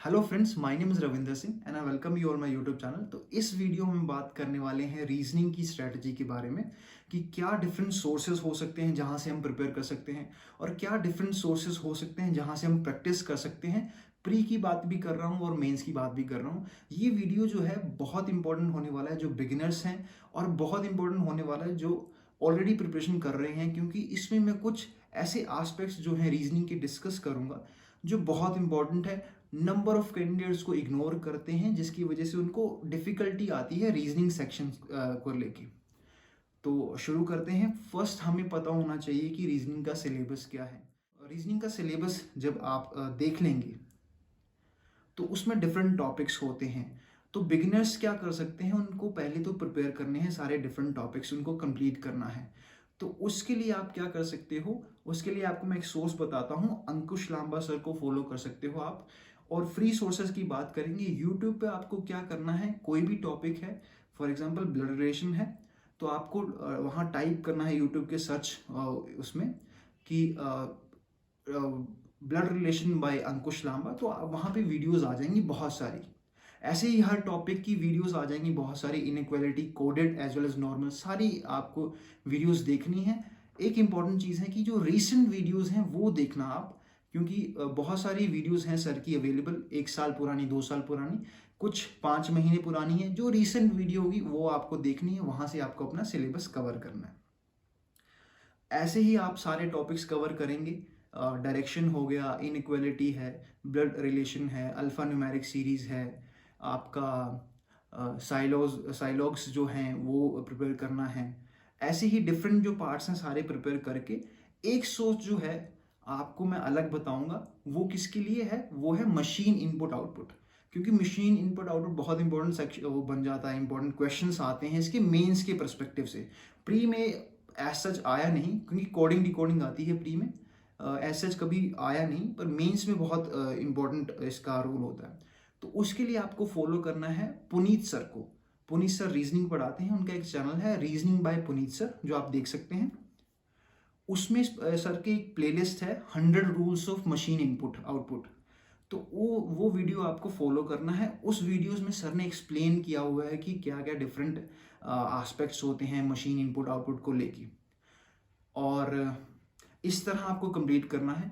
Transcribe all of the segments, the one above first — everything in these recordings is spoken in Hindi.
Hello friends, my name is Ravinder Singh and I welcome you all my YouTube channel. तो इस वीडियो में बात करने वाले हैं रीजनिंग की स्ट्रेटजी के बारे में कि क्या डिफरेंट सोर्सेज हो सकते हैं जहां से हम प्रिपेयर कर सकते हैं और क्या डिफरेंट सोर्सेज हो सकते हैं जहां से हम प्रैक्टिस कर सकते हैं। प्री की बात भी कर रहा हूं और मेंस की बात भी कर रहा हूं। ये वीडियो जो है बहुत इंपॉर्टेंट होने वाला है जो बिगिनर्स हैं, और बहुत इंपॉर्टेंट होने वाला है जो ऑलरेडी प्रिपरेशन कर रहे हैं, क्योंकि इसमें मैं कुछ ऐसे एस्पेक्ट्स जो हैं रीजनिंग के डिस्कस करूंगा जो बहुत इंपॉर्टेंट है। नंबर ऑफ कैंडिडेट्स को इग्नोर करते हैं जिसकी वजह से उनको डिफिकल्टी आती है रीजनिंग सेक्शन को लेके। तो शुरू करते हैं। फर्स्ट हमें पता होना चाहिए कि रीजनिंग का सिलेबस क्या है। रीजनिंग का सिलेबस जब आप देख लेंगे तो उसमें डिफरेंट टॉपिक्स होते हैं। तो बिगिनर्स क्या कर सकते हैं, उनको पहले तो प्रिपेयर करने हैं सारे डिफरेंट टॉपिक्स, उनको कंप्लीट करना है। तो उसके लिए आप क्या कर सकते हो, उसके लिए आपको मैं एक सोर्स बताता हूँ, अंकुश लांबा सर को फॉलो कर सकते हो आप। और फ्री सोर्सेज की बात करेंगे, यूट्यूब पे आपको क्या करना है, कोई भी टॉपिक है, फॉर एग्जांपल ब्लड रिलेशन है, तो आपको वहाँ टाइप करना है यूट्यूब के सर्च उसमें कि ब्लड रिलेशन बाय अंकुश लांबा, तो वहाँ पे वीडियोस आ जाएंगी बहुत सारी। ऐसे ही हर टॉपिक की वीडियोस आ जाएंगी बहुत सारी, inequality, coded as well as normal, सारी आपको वीडियोस देखनी है। एक इंपॉर्टेंट चीज़ है कि जो रीसेंट वीडियोस हैं वो देखना आप, क्योंकि बहुत सारी वीडियोस हैं सर की अवेलेबल, 1 साल पुरानी, 2 साल पुरानी, कुछ 5 महीने पुरानी है। जो रीसेंट वीडियो होगी वो आपको देखनी है, वहाँ से आपको अपना सिलेबस कवर करना है। ऐसे ही आप सारे टॉपिक्स कवर करेंगे। डायरेक्शन हो गया, इनइक्वालिटी है, ब्लड रिलेशन है, अल्फा न्यूमेरिक सीरीज है, आपका साइलॉग्स जो हैं वो प्रिपेयर करना है। ऐसे ही डिफरेंट जो पार्ट्स हैं सारे प्रिपेयर करके एक सोच जो है आपको मैं अलग बताऊंगा, वो किसके लिए है, वो है मशीन इनपुट आउटपुट। क्योंकि मशीन इनपुट आउटपुट बहुत इंपॉर्टेंट सेक्शन वो बन जाता है, इंपॉर्टेंट क्वेश्चंस आते हैं इसके मेंस के परस्पेक्टिव से। प्री में एज सच आया नहीं, क्योंकि कोडिंग डिकोडिंग आती है प्री में, एज सच कभी आया नहीं, पर मेंस में बहुत इंपॉर्टेंट इसका रोल होता है। तो उसके लिए आपको फॉलो करना है पुनीत सर को। पुनीत सर रीजनिंग पढ़ाते हैं, उनका एक चैनल है रीजनिंग बाय पुनीत सर, जो आप देख सकते हैं। उसमें सर की एक प्लेलिस्ट है 100 rules of machine input output. तो वो वीडियो आपको फॉलो करना है। उस वीडियोस में सर ने एक्सप्लेन किया हुआ है कि क्या क्या डिफरेंट एस्पेक्ट्स होते हैं मशीन इनपुट आउटपुट को लेके, और इस तरह आपको कंप्लीट करना है।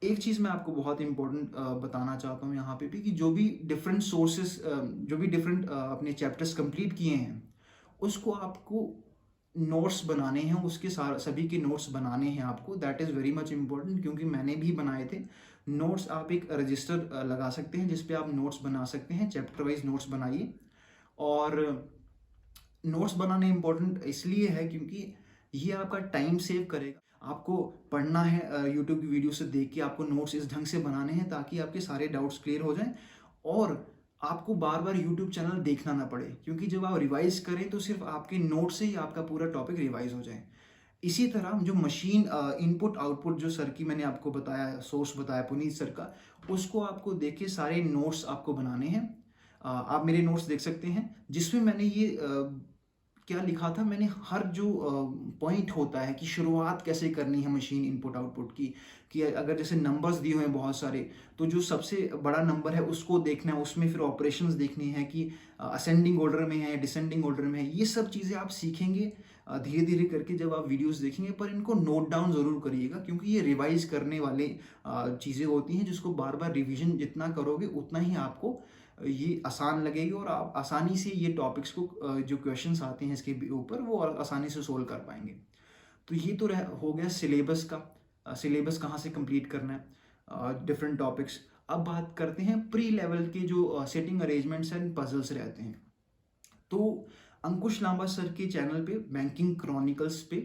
एक चीज़ मैं आपको बहुत इंपॉर्टेंट बताना चाहता हूँ यहाँ पे भी, कि जो भी डिफरेंट सोर्सेस, जो भी डिफरेंट अपने चैप्टर्स कंप्लीट किए हैं, उसको आपको नोट्स बनाने हैं, उसके सभी के नोट्स बनाने हैं आपको। That is very much important, क्योंकि मैंने भी बनाए थे नोट्स। आप एक रजिस्टर लगा सकते हैं जिसपे आप नोट्स बना सकते हैं, चैप्टर वाइज नोट्स बनाइए। और नोट्स बनाने इंपॉर्टेंट इसलिए है क्योंकि ये आपका टाइम सेव करेगा। आपको पढ़ना है यूट्यूब की वीडियो से देख के, आपको नोट्स इस ढंग से बनाने हैं ताकि आपके सारे डाउट्स क्लियर हो जाएं, और आपको बार बार यूट्यूब चैनल देखना ना पड़े, क्योंकि जब आप रिवाइज करें तो सिर्फ आपके नोट से ही आपका पूरा टॉपिक रिवाइज हो जाए। इसी तरह जो मशीन इनपुट आउटपुट जो सर की मैंने आपको बताया, सोर्स बताया पुनीत सर का, उसको आपको देख के सारे नोट्स आपको बनाने हैं। आप मेरे नोट्स देख सकते हैं जिसमें मैंने ये क्या लिखा था, मैंने हर जो पॉइंट होता है कि शुरुआत कैसे करनी है मशीन इनपुट आउटपुट की, कि अगर जैसे नंबर्स दिए हुए हैं बहुत सारे, तो जो सबसे बड़ा नंबर है उसको देखना है, उसमें फिर ऑपरेशंस देखनी है कि असेंडिंग ऑर्डर में है, डिसेंडिंग ऑर्डर में है। ये सब चीज़ें आप सीखेंगे धीरे धीरे करके जब आप वीडियोस देखेंगे, पर इनको नोट डाउन ज़रूर करिएगा, क्योंकि ये रिवाइज करने वाले चीज़ें होती हैं जिसको बार बार रिविजन जितना करोगे उतना ही आपको ये आसान लगेगी, और आप आसानी से ये टॉपिक्स को जो क्वेश्चंस आते हैं इसके ऊपर वो आसानी से सोल्व कर पाएंगे। तो ये तो हो गया सिलेबस का। सिलेबस कहाँ से कंप्लीट करना है, डिफरेंट टॉपिक्स। अब बात करते हैं प्री लेवल के जो सेटिंग अरेंजमेंट्स एंड पजल्स रहते हैं। तो अंकुश लांबा सर के चैनल पे बैंकिंग क्रॉनिकल्स पे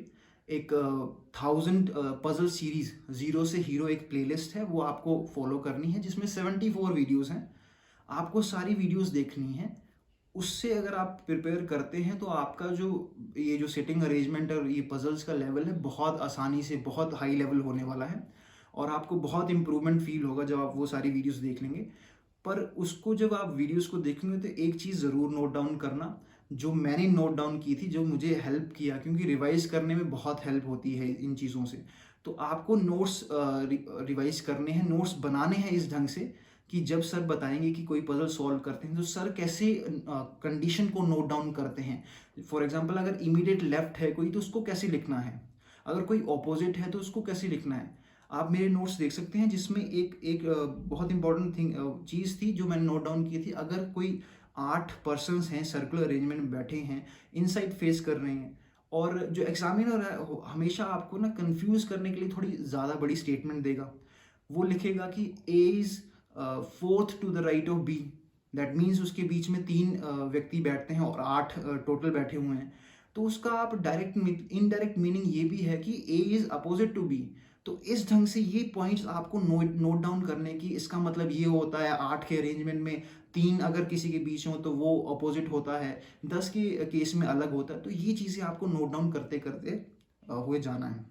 एक 1000 पजल सीरीज, जीरो से हीरो, एक प्लेलिस्ट है, वो आपको फॉलो करनी है, जिसमें 74 वीडियोस हैं। आपको सारी वीडियोस देखनी है। उससे अगर आप प्रिपेयर करते हैं तो आपका जो ये जो सेटिंग अरेंजमेंट और ये पजल्स का लेवल है बहुत आसानी से बहुत हाई लेवल होने वाला है, और आपको बहुत इंप्रूवमेंट फील होगा जब आप वो सारी वीडियोस देख लेंगे। पर उसको जब आप वीडियोस को देखेंगे तो एक चीज़ ज़रूर नोट डाउन करना, जो मैंने नोट डाउन की थी, जो मुझे हेल्प किया, क्योंकि रिवाइज करने में बहुत हेल्प होती है इन चीज़ों से। तो आपको नोट्स रिवाइज करने हैं, नोट्स बनाने हैं इस ढंग से कि जब सर बताएंगे कि कोई पजल सॉल्व करते हैं तो सर कैसे कंडीशन को नोट डाउन करते हैं। फॉर एग्जांपल अगर इमीडिएट लेफ्ट है कोई तो उसको कैसे लिखना है, अगर कोई ऑपोजिट है तो उसको कैसे लिखना है। आप मेरे नोट्स देख सकते हैं जिसमें एक एक बहुत इंपॉर्टेंट चीज़ थी जो मैंने नोट डाउन की थी। अगर कोई 8 पर्सनस हैं सर्कुलर अरेंजमेंट में बैठे हैं, इनसाइड फेस कर रहे हैं, और जो एग्जामिनर है हमेशा आपको ना कंफ्यूज करने के लिए थोड़ी ज़्यादा बड़ी स्टेटमेंट देगा। वो लिखेगा कि A is fourth to the right of B, that means उसके बीच में 3 व्यक्ति बैठते हैं और 8 टोटल बैठे हुए हैं। तो उसका आप डायरेक्ट इनडायरेक्ट मीनिंग ये भी है कि A is opposite to B. तो इस ढंग से ये पॉइंट्स आपको नोट डाउन करने की, इसका मतलब ये होता है 8 के अरेंजमेंट में 3 अगर किसी के बीच हो तो वो अपोजिट होता है, 10 के केस में अलग होता है। तो ये चीज़ें आपको नोट डाउन करते करते हुए जाना है।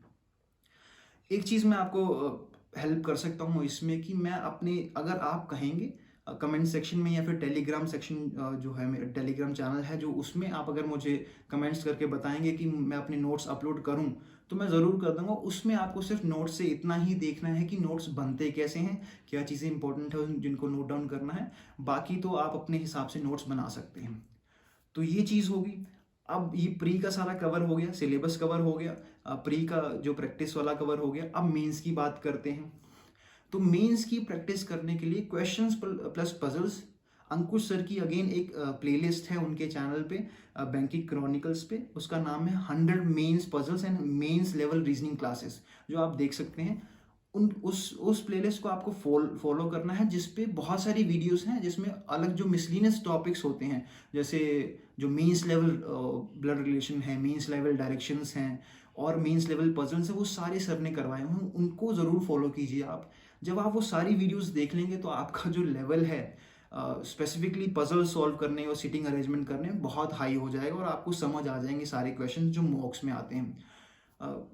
एक चीज़ मैं आपको हेल्प कर सकता हूँ इसमें कि मैं अपने, अगर आप कहेंगे कमेंट सेक्शन में या फिर टेलीग्राम सेक्शन जो है मेरा टेलीग्राम चैनल है जो, उसमें आप अगर मुझे कमेंट्स करके बताएंगे कि मैं अपने नोट्स अपलोड करूं तो मैं ज़रूर कर दूंगा। उसमें आपको सिर्फ नोट्स से इतना ही देखना है कि नोट्स बनते कैसे हैं, क्या चीज़ें इंपॉर्टेंट है जिनको नोट डाउन करना है, बाकी तो आप अपने हिसाब से नोट्स बना सकते हैं। तो ये चीज़ होगी। अब ये प्री का सारा कवर हो गया, सिलेबस कवर हो गया, प्री का जो प्रैक्टिस वाला कवर हो गया। अब मेंस की बात करते हैं। तो मेंस की प्रैक्टिस करने के लिए क्वेश्चंस प्लस पजल्स, अंकुश सर की अगेन एक प्लेलिस्ट है उनके चैनल पे, बैंकिंग क्रॉनिकल्स पे, उसका नाम है 100 mains puzzles and mains level reasoning classes, जो आप देख सकते हैं। उस प्लेलिस्ट को आपको फॉलो करना है, जिसपे बहुत सारी वीडियोस हैं जिसमें अलग जो मिसलिनियस टॉपिक्स होते हैं, जैसे जो मीन्स लेवल ब्लड रिलेशन है, मीन्स लेवल डायरेक्शंस हैं और मीन्स लेवल पजल्स हैं, वो सारे सर ने करवाए हैं, उनको ज़रूर फॉलो कीजिए आप। जब आप वो सारी वीडियोस देख लेंगे तो आपका जो लेवल है स्पेसिफिकली पजल सॉल्व करने और सिटिंग अरेंजमेंट करने में बहुत हाई हो जाएगा और आपको समझ आ जाएंगे सारे क्वेश्चन जो मॉक्स में आते हैं।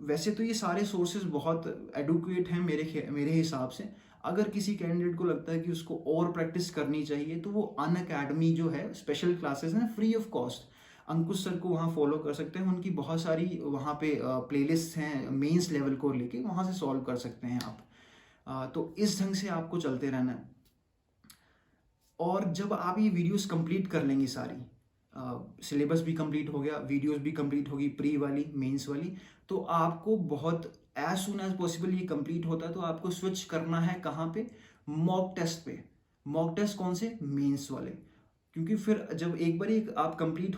वैसे तो ये सारे सोर्सेज बहुत एडुकेट हैं मेरे हिसाब से। अगर किसी कैंडिडेट को लगता है कि उसको और प्रैक्टिस करनी चाहिए तो वो अनअकैडमी जो है स्पेशल क्लासेस हैं free of cost, Ankush sir को वहाँ फॉलो कर सकते हैं। उनकी बहुत सारी वहाँ पे प्लेलिस्ट हैं मेंस लेवल को लेके, वहाँ से सॉल्व कर सकते हैं आप। तो इस ढंग से आपको चलते रहना है। और जब आप ये वीडियोस कंप्लीट कर लेंगी सारी, सिलेबस भी कंप्लीट हो गया, वीडियोस भी कंप्लीट होगी प्री वाली मेंस वाली, तो आपको बहुत एज सुन एज पॉसिबल ये कंप्लीट होता है तो आपको स्विच करना है कहाँ पे, मॉक टेस्ट पे। मॉक टेस्ट कौन से, मेंस वाले। क्योंकि फिर जब एक बार आप कंप्लीट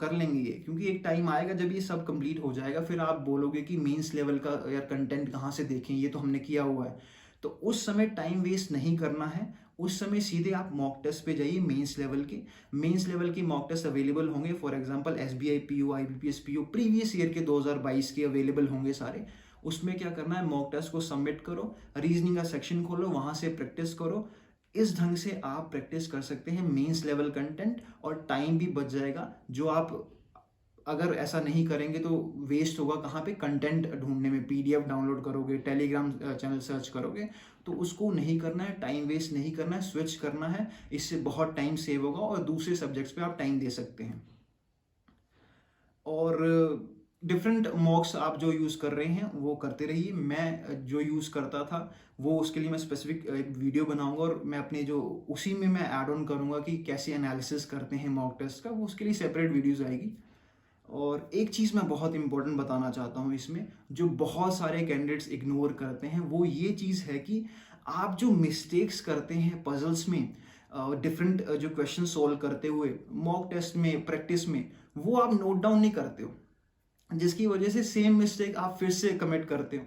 कर लेंगे ये, क्योंकि एक टाइम आएगा जब ये सब कंप्लीट हो जाएगा फिर आप बोलोगे कि मेंस लेवल का यार कंटेंट कहाँ से देखें, ये तो हमने किया हुआ है। तो उस समय टाइम वेस्ट नहीं करना है, उस समय सीधे आप मॉक टेस्ट पे जाइए मेंस लेवल के। मेंस लेवल के मॉक टेस्ट अवेलेबल होंगे, for example SBI PO, IBPS PO previous year के 2022 के अवेलेबल होंगे सारे। उसमें क्या करना है, मॉक टेस्ट को सबमिट करो, रीजनिंग का सेक्शन खोलो, वहां से प्रैक्टिस करो। इस ढंग से आप प्रैक्टिस कर सकते हैं मेंस लेवल कंटेंट और टाइम भी बच जाएगा। जो आप अगर ऐसा नहीं करेंगे तो वेस्ट होगा कहाँ पे, कंटेंट ढूंढने में, पीडीएफ डाउनलोड करोगे, टेलीग्राम चैनल सर्च करोगे, तो उसको नहीं करना है, टाइम वेस्ट नहीं करना है, स्विच करना है। इससे बहुत टाइम सेव होगा और दूसरे सब्जेक्ट्स पे आप टाइम दे सकते हैं। और डिफरेंट मॉक्स आप जो यूज़ कर रहे हैं वो करते रहिए। मैं जो यूज़ करता था वो, उसके लिए मैं स्पेसिफिक एक वीडियो बनाऊंगा और मैं अपने जो उसी में मैं ऐड ऑन करूंगा कि कैसे एनालिसिस करते हैं मॉक टेस्ट का, वो उसके लिए सेपरेट वीडियोज़ आएगी। और एक चीज़ मैं बहुत इंपॉर्टेंट बताना चाहता हूँ इसमें, जो बहुत सारे कैंडिडेट्स इग्नोर करते हैं, वो ये चीज़ है कि आप जो मिस्टेक्स करते हैं पजल्स में, डिफरेंट जो क्वेश्चन सॉल्व करते हुए मॉक टेस्ट में, प्रैक्टिस में, वो आप नोट डाउन नहीं करते हो, जिसकी वजह से सेम मिस्टेक आप फिर से कमिट करते हो।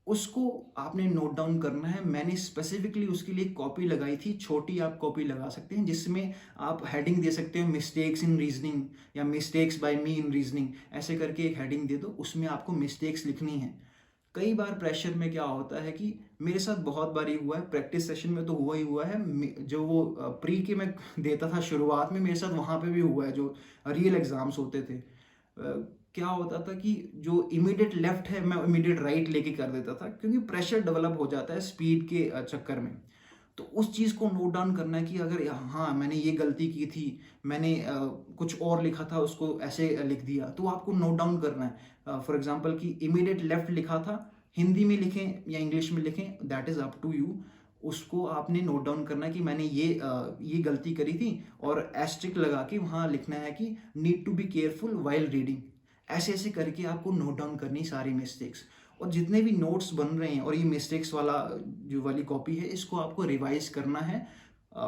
उसको आपने नोट डाउन करना है। मैंने स्पेसिफिकली उसके लिए कॉपी लगाई थी, छोटी आप कॉपी लगा सकते हैं, जिसमें आप हेडिंग दे सकते हो मिस्टेक्स इन रीजनिंग या mistakes by me in reasoning, ऐसे करके एक हेडिंग दे दो, उसमें आपको मिस्टेक्स लिखनी है। कई बार प्रेशर में क्या होता है कि मेरे साथ बहुत बार ही हुआ है, प्रैक्टिस सेशन में तो हुआ ही हुआ है, जो वो प्री के मैं देता था शुरुआत में, मेरे साथ वहाँ पे भी हुआ है जो रियल एग्जाम्स होते थे। क्या होता था कि जो इमीडिएट लेफ्ट है मैं इमीडिएट राइट लेके कर देता था, क्योंकि प्रेशर डेवलप हो जाता है स्पीड के चक्कर में। तो उस चीज़ को नोट डाउन करना है कि अगर हाँ मैंने ये गलती की थी, मैंने कुछ और लिखा था उसको ऐसे लिख दिया, तो आपको नोट डाउन करना है। फॉर एग्जांपल कि इमीडिएट लेफ्ट लिखा था, हिंदी में लिखें या इंग्लिश में लिखें, that is up to you. उसको आपने नोट डाउन करना है कि मैंने ये गलती करी थी, और एस्ट्रिक लगा के वहाँ लिखना है कि need to be careful while reading. ऐसे ऐसे करके आपको नोट डाउन करनी सारी मिस्टेक्स, और जितने भी नोट्स बन रहे हैं, और ये मिस्टेक्स वाला जो वाली कॉपी है इसको आपको रिवाइज करना है।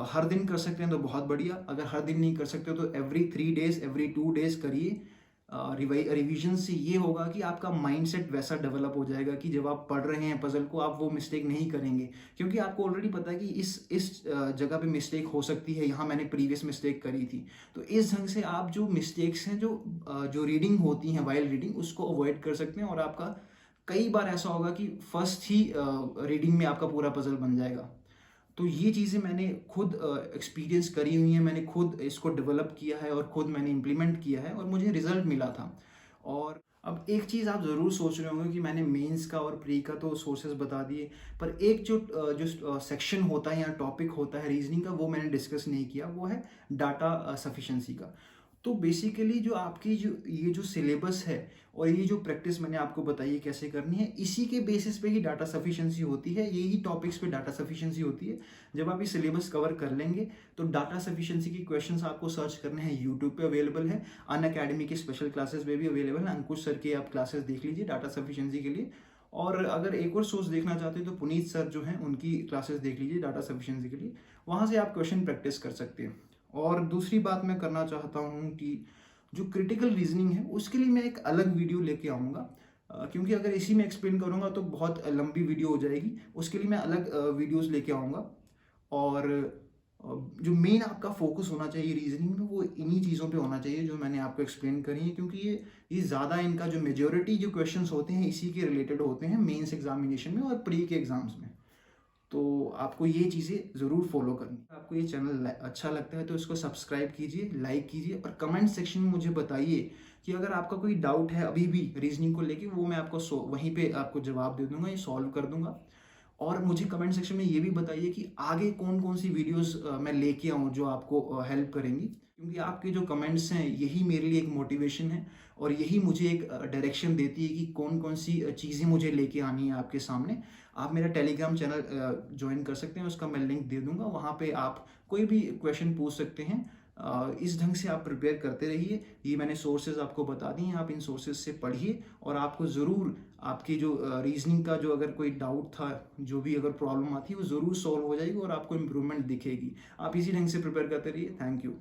हर दिन कर सकते हैं तो बहुत बढ़िया, अगर हर दिन नहीं कर सकते हो तो एवरी 3 डेज, एवरी 2 डेज करिए। रिवीजन से ये होगा कि आपका माइंडसेट वैसा डेवलप हो जाएगा कि जब आप पढ़ रहे हैं पजल को आप वो मिस्टेक नहीं करेंगे, क्योंकि आपको ऑलरेडी पता है कि इस जगह पे मिस्टेक हो सकती है, यहाँ मैंने प्रीवियस मिस्टेक करी थी। तो इस ढंग से आप जो मिस्टेक्स हैं, जो रीडिंग होती हैं वाइल रीडिंग, उसको अवॉइड कर सकते हैं, और आपका कई बार ऐसा होगा कि फर्स्ट ही रीडिंग में आपका पूरा पजल बन जाएगा। तो ये चीज़ें मैंने खुद एक्सपीरियंस करी हुई हैं, मैंने खुद इसको डेवलप किया है और खुद मैंने इम्प्लीमेंट किया है, और मुझे रिजल्ट मिला था। और अब एक चीज़ आप ज़रूर सोच रहे होंगे कि मैंने मेंस का और प्री का तो सोर्सेज बता दिए, पर एक जो सेक्शन होता है या टॉपिक होता है रीजनिंग का, वो मैंने डिस्कस नहीं किया, वो है डाटा सफिशेंसी का। तो बेसिकली जो आपकी जो सिलेबस है और ये जो प्रैक्टिस मैंने आपको बताई है कैसे करनी है, इसी के बेसिस पे ही डाटा सफिशिएंसी होती है, यही टॉपिक्स पे डाटा सफिशिएंसी होती है। जब आप ये सिलेबस कवर कर लेंगे तो डाटा सफिशिएंसी की क्वेश्चंस आपको सर्च करने हैं, यूट्यूब पे अवेलेबल है, अनअकैडमी के स्पेशल क्लासेस में भी अवेलेबल है, अंकुश सर के आप क्लासेस देख लीजिए डाटा सफिशिएंसी के लिए। और अगर एक और सोर्स देखना चाहते हैं तो पुनीत सर जो हैं उनकी क्लासेस देख लीजिए डाटा सफिशिएंसी के लिए, वहाँ से आप क्वेश्चन प्रैक्टिस कर सकते हैं। और दूसरी बात मैं करना चाहता हूँ कि जो क्रिटिकल रीजनिंग है उसके लिए मैं एक अलग वीडियो लेके आऊँगा, क्योंकि अगर इसी में एक्सप्लेन करूँगा तो बहुत लंबी वीडियो हो जाएगी। उसके लिए मैं अलग वीडियोस लेके आऊँगा। और जो मेन आपका फोकस होना चाहिए रीजनिंग में वो इन्हीं चीज़ों पे होना चाहिए जो मैंने आपको एक्सप्लेन करी है, क्योंकि ये ज़्यादा इनका जो मेजोरिटी जो क्वेश्चंस होते हैं इसी के रिलेटेड होते हैं मेंस एग्जामिनेशन में और प्री के एग्जाम्स में। तो आपको ये चीज़ें ज़रूर फॉलो करनी। आपको ये चैनल अच्छा लगता है तो इसको सब्सक्राइब कीजिए, लाइक कीजिए, और कमेंट सेक्शन में मुझे बताइए कि अगर आपका कोई डाउट है अभी भी रीजनिंग को लेके, वो मैं आपको वहीं पे आपको जवाब दे दूंगा, ये सॉल्व कर दूंगा। और मुझे कमेंट सेक्शन में ये भी बताइए कि आगे कौन कौन सी वीडियोस मैं लेके आऊँ जो आपको हेल्प करेंगी, क्योंकि आपके जो कमेंट्स हैं यही मेरे लिए एक मोटिवेशन है, और यही मुझे एक डायरेक्शन देती है कि कौन कौन सी चीज़ें मुझे लेके आनी है आपके सामने। आप मेरा टेलीग्राम चैनल ज्वाइन कर सकते हैं, उसका मैं लिंक दे दूंगा, वहाँ पे आप कोई भी क्वेश्चन पूछ सकते हैं। इस ढंग से आप प्रिपेयर करते रहिए। ये मैंने सोर्सेज आपको बता दी हैं, आप इन सोर्सेज से पढ़िए, और आपको ज़रूर आपकी जो रीजनिंग का जो अगर कोई डाउट था, जो भी अगर प्रॉब्लम आती है वो ज़रूर सॉल्व हो जाएगी और आपको इम्प्रूवमेंट दिखेगी। आप इसी ढंग से प्रिपेयर करते रहिए। Thank you.